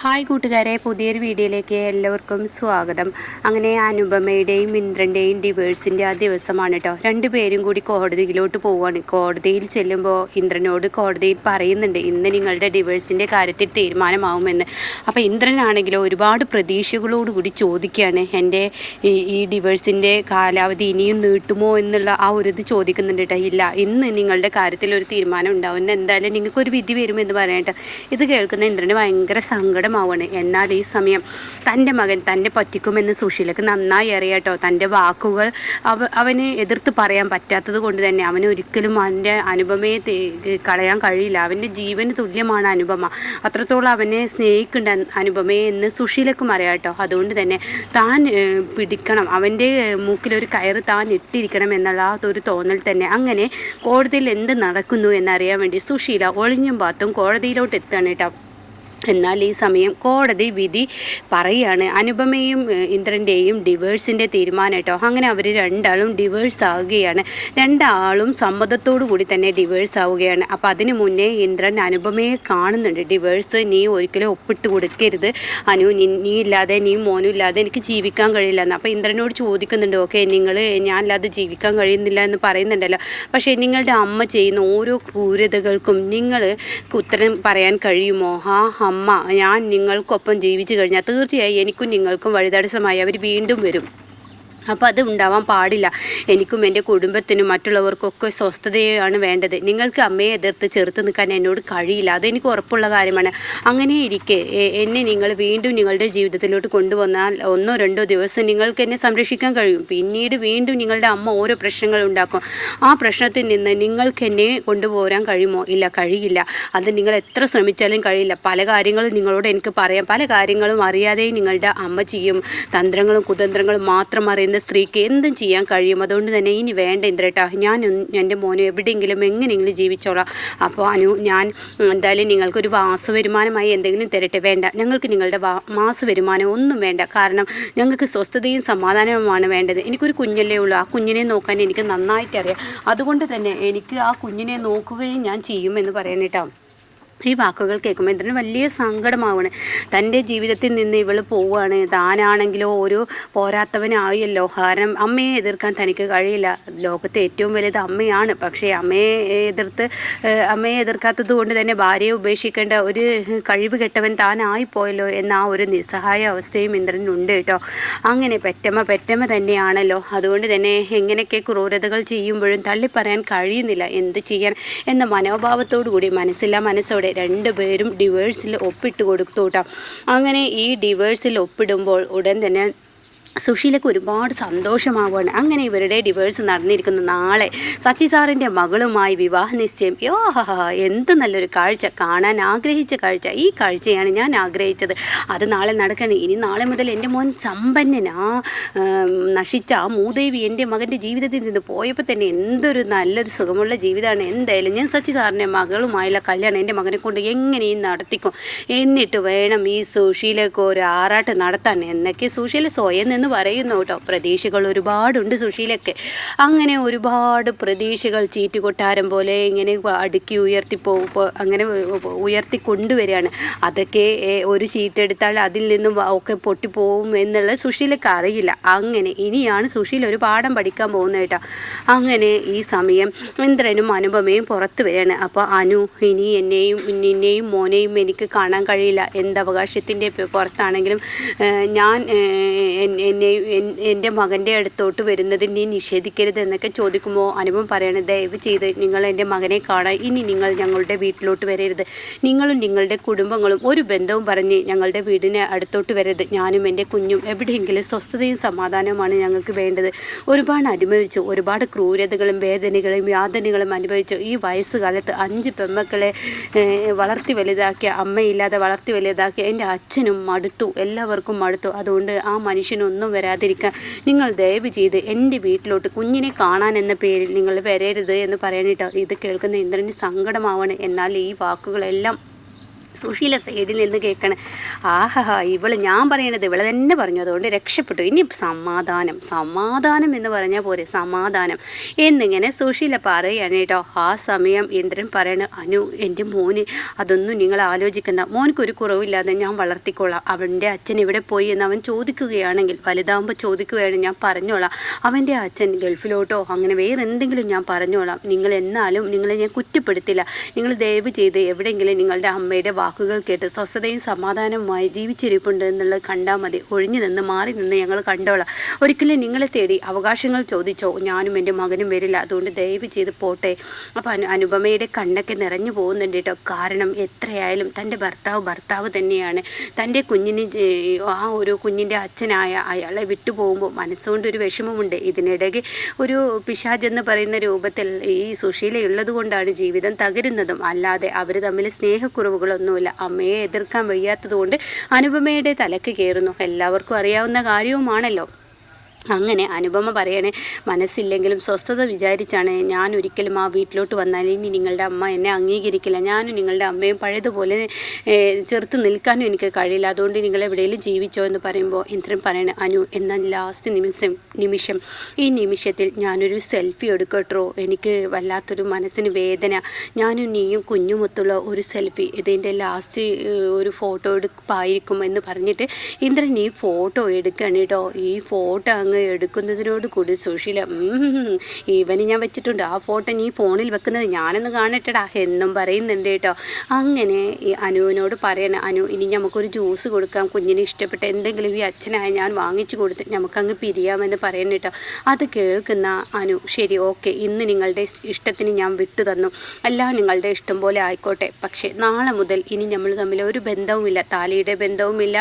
Hi കൂട്ടുകാരെ, പുതിയൊരു വീഡിയോയിലേക്ക് എല്ലാവർക്കും സ്വാഗതം. അങ്ങനെ അനുപമയുടെയും ഇന്ദ്രൻ്റെയും ഡിവേഴ്സിൻ്റെ ആ ദിവസമാണ് കേട്ടോ. രണ്ടുപേരും കൂടി കോടതിയിലോട്ട് പോവുകയാണ്. കോടതിയിൽ ചെല്ലുമ്പോൾ ഇന്ദ്രനോട് കോടതിയിൽ പറയുന്നുണ്ട്, ഇന്ന് നിങ്ങളുടെ ഡിവേഴ്സിൻ്റെ കാര്യത്തിൽ തീരുമാനമാവുമെന്ന്. അപ്പോൾ ഇന്ദ്രനാണെങ്കിലോ ഒരുപാട് പ്രതീക്ഷകളോടുകൂടി ചോദിക്കുകയാണ്, എൻ്റെ ഈ ഡിവേഴ്സിൻ്റെ കാലാവധി ഇനിയും നീട്ടുമോ എന്നുള്ള ആ ഒരു ഇത് ചോദിക്കുന്നുണ്ട് കേട്ടോ. ഇല്ല, ഇന്ന് നിങ്ങളുടെ കാര്യത്തിൽ ഒരു തീരുമാനം ഉണ്ടാവും, എന്തായാലും നിങ്ങൾക്കൊരു വിധി വരുമെന്ന് പറയട്ടെ. ഇത് കേൾക്കുന്ന ഇന്ദ്രന് ഭയങ്കര സങ്കടമാവാണ്. എന്നാൽ ഈ സമയം തൻ്റെ മകൻ തന്നെ പറ്റിക്കുമെന്ന് സുശീലക്ക് നന്നായി അറിയാട്ടോ. തൻ്റെ വാക്കുകൾ അവന് എതിർത്ത് പറയാൻ പറ്റാത്തത് കൊണ്ട് തന്നെ അവന് ഒരിക്കലും അവൻ്റെ അനുപമയെ കളയാൻ കഴിയില്ല. അവൻ്റെ ജീവന് തുല്യമാണ് അനുപമ. അത്രത്തോളം അവനെ സ്നേഹിക്കേണ്ട അനുപമയെ എന്ന് സുശീലക്കും അറിയാട്ടോ. അതുകൊണ്ട് തന്നെ താൻ പിടിക്കണം, അവൻ്റെ മൂക്കിലൊരു കയറ് താൻ ഇട്ടിരിക്കണം എന്നുള്ള ആ ഒരു തോന്നൽ തന്നെ. അങ്ങനെ കോടതിയിൽ എന്ത് നടക്കുന്നു എന്നറിയാൻ വേണ്ടി സുശീല ഒളിഞ്ഞും പാത്തും കോടതിയിലോട്ട് എത്തുകയാണ് കേട്ടോ. എന്നാൽ ഈ സമയം കോടതി വിധി പറയുകയാണ്, അനുപമയും ഇന്ദ്രൻ്റെയും ഡിവേഴ്സിൻ്റെ തീരുമാനം കേട്ടോ. അങ്ങനെ അവർ രണ്ടാളും ഡിവേഴ്സ് ആവുകയാണ്. രണ്ടാളും സമ്മതത്തോടു കൂടി തന്നെ ഡിവേഴ്സ് ആവുകയാണ്. അപ്പോൾ അതിന് മുന്നേ ഇന്ദ്രൻ അനുപമയെ കാണുന്നുണ്ട്. ഡിവേഴ്സ് നീ ഒരിക്കലും ഒപ്പിട്ട് കൊടുക്കരുത് അനു, നീ ഇല്ലാതെ, നീ മോനും ഇല്ലാതെ എനിക്ക് ജീവിക്കാൻ കഴിയില്ല എന്ന്. അപ്പോൾ ഇന്ദ്രനോട് ചോദിക്കുന്നുണ്ട്, ഓക്കെ നിങ്ങൾ ഞാനില്ലാതെ ജീവിക്കാൻ കഴിയുന്നില്ല എന്ന് പറയുന്നുണ്ടല്ലോ, പക്ഷേ നിങ്ങളുടെ അമ്മ ചെയ്യുന്ന ഓരോ ക്രൂരതകൾക്കും നിങ്ങൾക്ക് ഉത്തരം പറയാൻ കഴിയുമോ? അമ്മ, ഞാൻ നിങ്ങൾക്കൊപ്പം ജീവിച്ചു കഴിഞ്ഞാൽ തീർച്ചയായും എനിക്കും നിങ്ങൾക്കും വഴിതടസ്സമായി അവർ വീണ്ടും വരും. അപ്പോൾ അത് ഉണ്ടാവാൻ പാടില്ല. എനിക്കും എൻ്റെ കുടുംബത്തിനും മറ്റുള്ളവർക്കൊക്കെ സ്വസ്ഥതയാണ് വേണ്ടത്. നിങ്ങൾക്ക് അമ്മയെ എതിർത്ത് ചെറുത്ത് നിൽക്കാൻ എന്നോട് കഴിയില്ല, അതെനിക്ക് ഉറപ്പുള്ള കാര്യമാണ്. അങ്ങനെ ഇരിക്കെ എന്നെ നിങ്ങൾ വീണ്ടും നിങ്ങളുടെ ജീവിതത്തിലോട്ട് കൊണ്ടുവന്നാൽ 1-2 ദിവസം നിങ്ങൾക്ക് എന്നെ സംരക്ഷിക്കാൻ കഴിയും. പിന്നീട് വീണ്ടും നിങ്ങളുടെ അമ്മ ഓരോ പ്രശ്നങ്ങൾ ഉണ്ടാക്കും. ആ പ്രശ്നത്തിൽ നിന്ന് നിങ്ങൾക്ക് എന്നെ കൊണ്ടുപോരാൻ കഴിയുമോ? ഇല്ല, കഴിയില്ല. അത് നിങ്ങൾ എത്ര ശ്രമിച്ചാലും കഴിയില്ല. പല കാര്യങ്ങളും നിങ്ങളോട് എനിക്ക് പറയാം, പല കാര്യങ്ങളും അറിയാതെ നിങ്ങളുടെ അമ്മ ചെയ്യും. തന്ത്രങ്ങളും കുതന്ത്രങ്ങളും മാത്രം അറിയുന്ന സ്ത്രീക്ക് എന്തും ചെയ്യാൻ കഴിയും. അതുകൊണ്ട് തന്നെ ഇനി വേണ്ട ഇന്ദ്രേട്ടാ, ഞാൻ എൻ്റെ മോനെ എവിടെയെങ്കിലും എങ്ങനെയെങ്കിലും ജീവിച്ചോളാം. അപ്പോൾ ഞാൻ എന്തായാലും നിങ്ങൾക്കൊരു മാസവരുമാനമായി എന്തെങ്കിലും തരട്ടെ. വേണ്ട, ഞങ്ങൾക്ക് നിങ്ങളുടെ മാസവരുമാനം ഒന്നും വേണ്ട. കാരണം ഞങ്ങൾക്ക് സ്വസ്ഥതയും സമാധാനവുമാണ് വേണ്ടത്. എനിക്കൊരു കുഞ്ഞല്ലേ ഉള്ളൂ, ആ കുഞ്ഞിനെ നോക്കാൻ എനിക്ക് നന്നായിട്ട് അറിയാം. അതുകൊണ്ട് തന്നെ എനിക്ക് ആ കുഞ്ഞിനെ നോക്കുകയും ഞാൻ ചെയ്യുമെന്ന് പറയാനേട്ടാ. ഈ വാക്കുകൾ കേൾക്കുമ്പോൾ ഇന്ദ്രന് വലിയ സങ്കടമാവാണ്. തൻ്റെ ജീവിതത്തിൽ നിന്ന് ഇവൾ പോവുകയാണ്. താനാണെങ്കിലോ ഒരു പോരാത്തവനായല്ലോ. കാരണം അമ്മയെ എതിർക്കാൻ തനിക്ക് കഴിയില്ല. ലോകത്തെ ഏറ്റവും വലുത് അമ്മയാണ്. പക്ഷേ അമ്മയെ എതിർക്കാത്തത് കൊണ്ട് തന്നെ ഭാര്യയെ ഉപേക്ഷിക്കേണ്ട ഒരു കഴിവ് കെട്ടവൻ താനായിപ്പോയല്ലോ എന്ന ആ ഒരു നിസ്സഹായ അവസ്ഥയും ഇന്ദ്രനുണ്ട് കേട്ടോ. അങ്ങനെ പെറ്റമ്മ തന്നെയാണല്ലോ. അതുകൊണ്ട് തന്നെ എങ്ങനെയൊക്കെ ക്രൂരതകൾ ചെയ്യുമ്പോഴും തള്ളിപ്പറയാൻ കഴിയുന്നില്ല. എന്ത് ചെയ്യാൻ എന്ന മനോഭാവത്തോടു കൂടി മനസ്സോടെ രണ്ടുപേരും ഡിവേഴ്സിൽ ഒപ്പിട്ട് കൊടുത്തു കേട്ടോ. അങ്ങനെ ഈ ഡിവേഴ്സിൽ ഒപ്പിടുമ്പോൾ ഉടൻ തന്നെ സുശീലക്ക് ഒരുപാട് സന്തോഷമാവുകയാണ്. അങ്ങനെ ഇവരുടെ ഡിവേഴ്സ് നടന്നിരിക്കുന്ന നാളെ സച്ചി സാറിൻ്റെ മകളുമായി വിവാഹ നിശ്ചയം. എന്ത് നല്ലൊരു കാഴ്ച, കാണാൻ ആഗ്രഹിച്ച കാഴ്ച. ഈ കാഴ്ചയാണ് ഞാൻ ആഗ്രഹിച്ചത്. അത് നാളെ നടക്കണം. ഇനി നാളെ മുതൽ എൻ്റെ മോൻ സമ്പന്നനാ. നശിച്ച ആ മൂദേവി എൻ്റെ മകൻ്റെ ജീവിതത്തിൽ നിന്ന് പോയപ്പോൾ തന്നെ എന്തൊരു നല്ലൊരു സുഖമുള്ള ജീവിതമാണ്. എന്തായാലും ഞാൻ സച്ചി സാറിൻ്റെ മകളുമായുള്ള കല്യാണം എൻ്റെ മകനെ കൊണ്ട് എങ്ങനെയും നടത്തിക്കും. എന്നിട്ട് വേണം ഈ സുശീലക്ക് ഒരു ആറാട്ട് നടത്താൻ എന്നൊക്കെ സുശീല സ്വയം എന്ന് പറയുന്നു കേട്ടോ. പ്രതീക്ഷകൾ ഒരുപാടുണ്ട് സുശീലക്ക്. അങ്ങനെ ഒരുപാട് പ്രതീക്ഷകൾ ചീറ്റുകൊട്ടാരം പോലെ ഇങ്ങനെ അടുക്കി അങ്ങനെ ഉയർത്തി കൊണ്ടുവരികയാണ്. അതൊക്കെ ഒരു ഷീറ്റെടുത്താൽ അതിൽ നിന്നും ഒക്കെ പൊട്ടിപ്പോവും എന്നുള്ള സുശീലക്ക് അറിയില്ല. അങ്ങനെ ഇനിയാണ് സുശീല ഒരു പാഠം പഠിക്കാൻ പോകുന്നത് കേട്ടോ. അങ്ങനെ ഈ സമയം ഇന്ദ്രനും അനുപമയും പുറത്ത് വരികയാണ്. അപ്പോൾ അനു, ഇനി നിന്നെയും മോനെയും എനിക്ക് കാണാൻ കഴിയില്ല. എന്തവകാശത്തിൻ്റെ പുറത്താണെങ്കിലും ഞാൻ എൻ്റെ മകൻ്റെ അടുത്തോട്ട് വരുന്നത് നീ നിഷേധിക്കരുത് എന്നൊക്കെ ചോദിക്കുമ്പോൾ അനുപം പറയണത്, ദയവ് ചെയ്ത് നിങ്ങൾ എൻ്റെ മകനെ കാണാൻ ഇനി നിങ്ങൾ ഞങ്ങളുടെ വീട്ടിലോട്ട് വരരുത്. നിങ്ങളും നിങ്ങളുടെ കുടുംബങ്ങളും ഒരു ബന്ധവും പറഞ്ഞ് ഞങ്ങളുടെ വീടിന് അടുത്തോട്ട് വരരുത്. ഞാനും എൻ്റെ കുഞ്ഞും എവിടെയെങ്കിലും സ്വസ്ഥതയും സമാധാനവുമാണ് ഞങ്ങൾക്ക് വേണ്ടത്. ഒരുപാട് അനുഭവിച്ചു, ഒരുപാട് ക്രൂരതകളും വേദനകളും യാതനകളും അനുഭവിച്ചു. ഈ വയസ്സുകാലത്ത് 5 പെൺമക്കളെ വളർത്തി വലുതാക്കിയ, അമ്മയില്ലാതെ വളർത്തി വലുതാക്കിയ എൻ്റെ അച്ഛനും മടുത്തു, എല്ലാവർക്കും മടുത്തു. അതുകൊണ്ട് ആ മനുഷ്യനൊന്നും വരാതിരിക്കാൻ നിങ്ങൾ ദയവ് ചെയ്ത് എൻ്റെ വീട്ടിലോട്ട് കുഞ്ഞിനെ കാണാൻ എന്ന പേരിൽ നിങ്ങൾ വരരുത് എന്ന് പറയാനിട്ട് ഇത് കേൾക്കുന്ന ഇന്ദ്രന് സങ്കടമാവാണ്. എന്നാൽ ഈ വാക്കുകളെല്ലാം സുശീല സൈഡിൽ നിന്ന് കേൾക്കണം. ആഹാ, ഇവള് ഞാൻ പറയണത് ഇവളെ തന്നെ പറഞ്ഞു, അതുകൊണ്ട് രക്ഷപ്പെട്ടു. ഇനി സമാധാനം സമാധാനം എന്ന് പറഞ്ഞാൽ പോരെ, സമാധാനം എന്നിങ്ങനെ സുശീല പറയുകയാണ് കേട്ടോ. ആ സമയം ഇന്ദ്രൻ പറയണ, അനു എൻ്റെ മോന് അതൊന്നും നിങ്ങൾ ആലോചിക്കണ്ട, മോനക്കൊരു കുറവില്ലാതെ ഞാൻ വളർത്തിക്കൊള്ളാം. അവൻ്റെ അച്ഛൻ എവിടെ പോയി എന്ന് അവൻ ചോദിക്കുകയാണെങ്കിൽ, വലുതാകുമ്പോൾ ചോദിക്കുകയാണെങ്കിൽ ഞാൻ പറഞ്ഞോളാം. അവൻ്റെ അച്ഛൻ ഗൾഫിലോട്ടോ അങ്ങനെ വേറെ എന്തെങ്കിലും ഞാൻ പറഞ്ഞോളാം. നിങ്ങൾ എന്നാലും നിങ്ങളെ ഞാൻ കുറ്റപ്പെടുത്തില്ല. നിങ്ങൾ ദയവ് ചെയ്ത് എവിടെയെങ്കിലും നിങ്ങളുടെ അമ്മയുടെ വാക്കുകൾ കേട്ട് സ്വസ്ഥതയും സമാധാനവുമായി ജീവിച്ചിരിപ്പുണ്ട് എന്നുള്ളത് കണ്ടാൽ മതി. ഒഴിഞ്ഞു നിന്ന് മാറി നിന്ന് ഞങ്ങൾ കണ്ടോളാം. ഒരിക്കലും നിങ്ങളെ തേടി അവകാശങ്ങൾ ചോദിച്ചോ ഞാനും എൻ്റെ മകനും വരില്ല. അതുകൊണ്ട് ദയവ് ചെയ്ത് പോട്ടെ. അപ്പം അനുപമയുടെ കണ്ണൊക്കെ നിറഞ്ഞു പോകുന്നുണ്ട് കേട്ടോ. കാരണം എത്രയായാലും തൻ്റെ ഭർത്താവ് തന്നെയാണ്. തൻ്റെ കുഞ്ഞിന് ആ ഒരു കുഞ്ഞിൻ്റെ അച്ഛനായ അയാളെ വിട്ടുപോകുമ്പോൾ മനസ്സുകൊണ്ട് ഒരു വിഷമമുണ്ട്. ഇതിനിടയ്ക്ക് ഒരു പിശാച് എന്ന് പറയുന്ന രൂപത്തിൽ ഈ സുശീലയുള്ളത് കൊണ്ടാണ് ജീവിതം തകരുന്നതും. അല്ലാതെ അവർ തമ്മിൽ സ്നേഹക്കുറവുകളൊന്നുമില്ല. അമ്മയെ എതിർക്കാൻ വയ്യാത്തതുകൊണ്ട് അനുപമയുടെ തലക്ക് കയറുന്നു. എല്ലാവർക്കും അറിയാവുന്ന കാര്യവുമാണല്ലോ. അങ്ങനെ അനുപമ പറയണേ, മനസ്സില്ലെങ്കിലും സ്വസ്ഥത വിചാരിച്ചാണ് ഞാൻ ഒരിക്കലും ആ വീട്ടിലോട്ട് വന്നാൽ ഇനി നിങ്ങളുടെ അമ്മ എന്നെ അംഗീകരിക്കില്ല. ഞാനും നിങ്ങളുടെ അമ്മയും പഴയതുപോലെ ചെറുത്ത് നിൽക്കാനും എനിക്ക് കഴിയില്ല. അതുകൊണ്ട് നിങ്ങൾ എവിടെയെങ്കിലും ജീവിച്ചോ എന്ന് പറയുമ്പോൾ ഇന്ദ്രൻ പറയണേ, അനു എന്നാൽ ലാസ്റ്റ് നിമിഷം ഈ നിമിഷത്തിൽ ഞാനൊരു സെൽഫി എടുക്കട്ടോ. എനിക്ക് വല്ലാത്തൊരു മനസ്സിന് വേദന. ഞാനും നീയും കുഞ്ഞുമൊത്തുള്ള ഒരു സെൽഫി, ഇതിൻ്റെ ലാസ്റ്റ് ഒരു ഫോട്ടോ എടുപ്പായിരിക്കും എന്ന് പറഞ്ഞിട്ട് ഇന്ദ്രൻ ഈ ഫോട്ടോ എടുക്കണം കേട്ടോ. ഈ ഫോട്ടോ എടുക്കുന്നതിനോട് കൂടി സുശീല, ഇവന് ഞാൻ വെച്ചിട്ടുണ്ട്, ആ ഫോട്ടോ നീ ഫോണിൽ വെക്കുന്നത് ഞാനൊന്ന് കാണട്ടെടാ എന്നും പറയുന്നുണ്ട് കേട്ടോ. അങ്ങനെ ഈ അനുവിനോട് പറയണം, അനു ഇനി നമുക്കൊരു ജ്യൂസ് കൊടുക്കാം, കുഞ്ഞിന് ഇഷ്ടപ്പെട്ട എന്തെങ്കിലും ഈ അച്ഛനായ ഞാൻ വാങ്ങിച്ചു കൊടുത്ത് നമുക്കങ്ങ് പിരിയാമെന്ന് പറയുന്നു കേട്ടോ. അത് കേൾക്കുന്ന അനു, ശരി ഓക്കെ, ഇന്ന് നിങ്ങളുടെ ഇഷ്ടത്തിന് ഞാൻ വിട്ടു തന്നു, അല്ല നിങ്ങളുടെ ഇഷ്ടം പോലെ ആയിക്കോട്ടെ. പക്ഷേ നാളെ മുതൽ ഇനി നമ്മൾ തമ്മിൽ ഒരു ബന്ധവുമില്ല, താലിയുടെ ബന്ധവുമില്ല,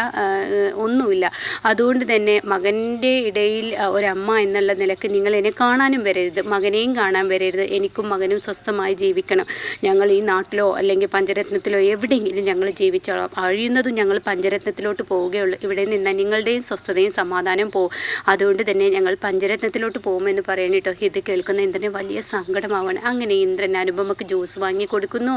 ഒന്നുമില്ല. അതുകൊണ്ട് തന്നെ മകൻ്റെ ഇടയിൽ ഒരമ്മ എന്നുള്ള നിലക്ക് നിങ്ങൾ എന്നെ കാണാനും വരരുത്, മകനെയും കാണാൻ വരരുത്. എനിക്കും മകനും സ്വസ്ഥമായി ജീവിക്കണം. ഞങ്ങൾ ഈ നാട്ടിലോ അല്ലെങ്കിൽ പഞ്ചരത്നത്തിലോ എവിടെയെങ്കിലും ഞങ്ങൾ ജീവിച്ചോളാം. കഴിയുന്നതും ഞങ്ങൾ പഞ്ചരത്നത്തിലോട്ട് പോവുകയുള്ളൂ. ഇവിടെ നിന്നാൽ നിങ്ങളുടെയും സ്വസ്ഥതയും സമാധാനവും പോകും. അതുകൊണ്ട് തന്നെ ഞങ്ങൾ പഞ്ചരത്നത്തിലോട്ട് പോകുമെന്ന് പറയണിട്ടോ. ഇത് കേൾക്കുന്ന ഇന്ദ്രന് വലിയ സങ്കടമാവാണ്. അങ്ങനെ ഇന്ദ്രൻ അനുപമക്ക് ജ്യൂസ് വാങ്ങി കൊടുക്കുന്നു,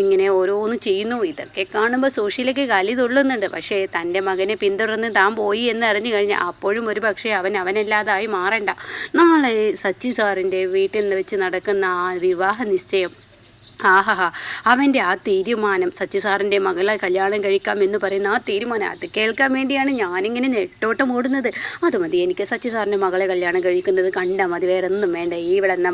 ഇങ്ങനെ ഓരോന്ന് ചെയ്യുന്നു. ഇതൊക്കെ കാണുമ്പോൾ സുശീലയ്ക്ക് കലി തുള്ളുന്നുണ്ട്. പക്ഷേ തൻ്റെ മകനെ പിന്തുടർന്ന് താൻ പോയി എന്ന് അറിഞ്ഞു കഴിഞ്ഞാൽ അപ്പോഴും ഒരു പക്ഷേ അവനല്ലാതായി മാറണ്ട. നാളെ സച്ചി സാറിൻ്റെ വീട്ടിൽ നിന്ന് വെച്ച് നടക്കുന്ന ആ വിവാഹ നിശ്ചയം, ആഹാ, അവൻ്റെ ആ തീരുമാനം, സച്ചി സാറിൻ്റെ മകളെ കല്യാണം കഴിക്കാം എന്ന് പറയുന്ന ആ തീരുമാനം, അത് കേൾക്കാൻ വേണ്ടിയാണ് ഞാനിങ്ങനെ നെട്ടോട്ടം ഓടുന്നത്. അത് മതി എനിക്ക്, സച്ചി സാറിൻ്റെ മകളെ കല്യാണം കഴിക്കുന്നത് കണ്ടാൽ മതി, വേറെ ഒന്നും വേണ്ട. ഈ വിളന്ന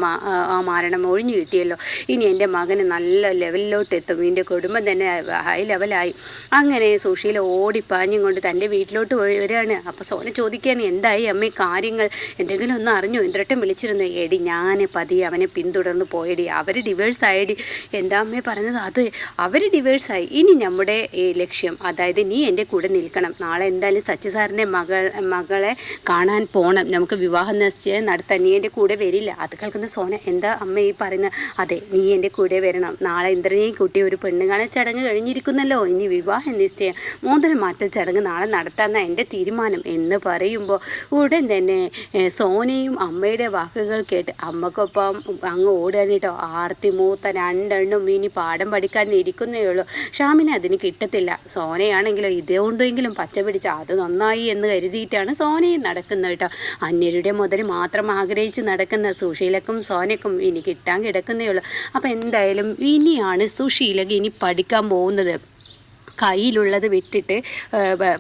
ആ മാരണം ഒഴിഞ്ഞു കിട്ടിയല്ലോ. ഇനി എൻ്റെ മകന് നല്ല ലെവലിലോട്ട് എത്തും, എൻ്റെ കുടുംബം തന്നെ ഹൈ ലെവലായി. അങ്ങനെ സുശീല ഓടിപ്പാഞ്ഞും കൊണ്ട് തൻ്റെ വീട്ടിലോട്ട് വരികയാണ്. അപ്പോൾ സോന ചോദിക്കുകയാണ്, എന്തായി അമ്മേ കാര്യങ്ങൾ, എന്തെങ്കിലും ഒന്ന് അറിഞ്ഞു? ഇന്ദ്രട്ടൻ വിളിച്ചിരുന്നു. എടി ഞാൻ പതിയെ അവനെ പിന്തുടർന്ന് പോയടി, അവർ ഡിവേഴ്സ് ആയടി. എന്താ അമ്മേ പറഞ്ഞത്? അത് അവർ ഡിവേഴ്സായി. ഇനി നമ്മുടെ ലക്ഷ്യം, അതായത് നീ എൻ്റെ കൂടെ നിൽക്കണം. നാളെ എന്തായാലും സച്ചി സാറിൻ്റെ മകളെ കാണാൻ പോകണം, നമുക്ക് വിവാഹ നിശ്ചയം നടത്താൻ. നീ എൻ്റെ കൂടെ വരില്ല? അത് കേൾക്കുന്ന സോന, എന്താ അമ്മ ഈ പറയുന്നത്? അതെ, നീ എൻ്റെ കൂടെ വരണം. നാളെ ഇന്ദ്രനെയും കൂട്ടി ഒരു പെണ്ണ് കാണാൻ ചടങ്ങ് കഴിഞ്ഞിരിക്കുന്നല്ലോ. ഇനി വിവാഹ നിശ്ചയം, മോതിരം മാറ്റൽ ചടങ്ങ് നാളെ നടത്താമെന്നാണ് എൻ്റെ തീരുമാനം എന്ന് പറയുമ്പോൾ ഉടൻ തന്നെ സോനയും അമ്മയുടെ വാക്കുകൾ കേട്ട് അമ്മക്കൊപ്പം അങ്ങ് ഓടുകയാണ് കേട്ടോ. ആർത്തി മൂത്ത രണ്ടെണ്ണം ഇനി പാഠം പഠിക്കാൻ ഇരിക്കുന്നേ ഉള്ളൂ. ഷാമിനെ അതിന് കിട്ടത്തില്ല. സോനയാണെങ്കിലോ ഇതുകൊണ്ടെങ്കിലും പച്ച പിടിച്ച അത് നന്നായി എന്ന് കരുതിയിട്ടാണ് സോനയും നടക്കുന്നത് കേട്ടോ. അന്യരുടെ മുതൽ മാത്രം ആഗ്രഹിച്ച് നടക്കുന്ന സുശീലക്കും സോനയ്ക്കും ഇനി കിട്ടാൻ കിടക്കുന്നേ ഉള്ളൂ. അപ്പോൾ എന്തായാലും ഇനിയാണ് സുശീലക്ക് ഇനി പഠിക്കാൻ പോകുന്നത്. കയ്യിലുള്ളത് വിട്ടിട്ട്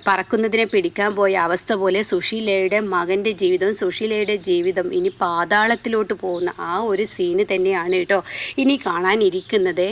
പറക്കുന്നതിനെ പിടിക്കാൻ പോയ അവസ്ഥ പോലെ സുശീലയുടെ മകൻ്റെ ജീവിതവും സുശീലയുടെ ജീവിതം ഇനി പാതാളത്തിലോട്ട് പോകുന്ന ആ ഒരു സീന് തന്നെയാണ് കേട്ടോ ഇനി കാണാനിരിക്കുന്നത്.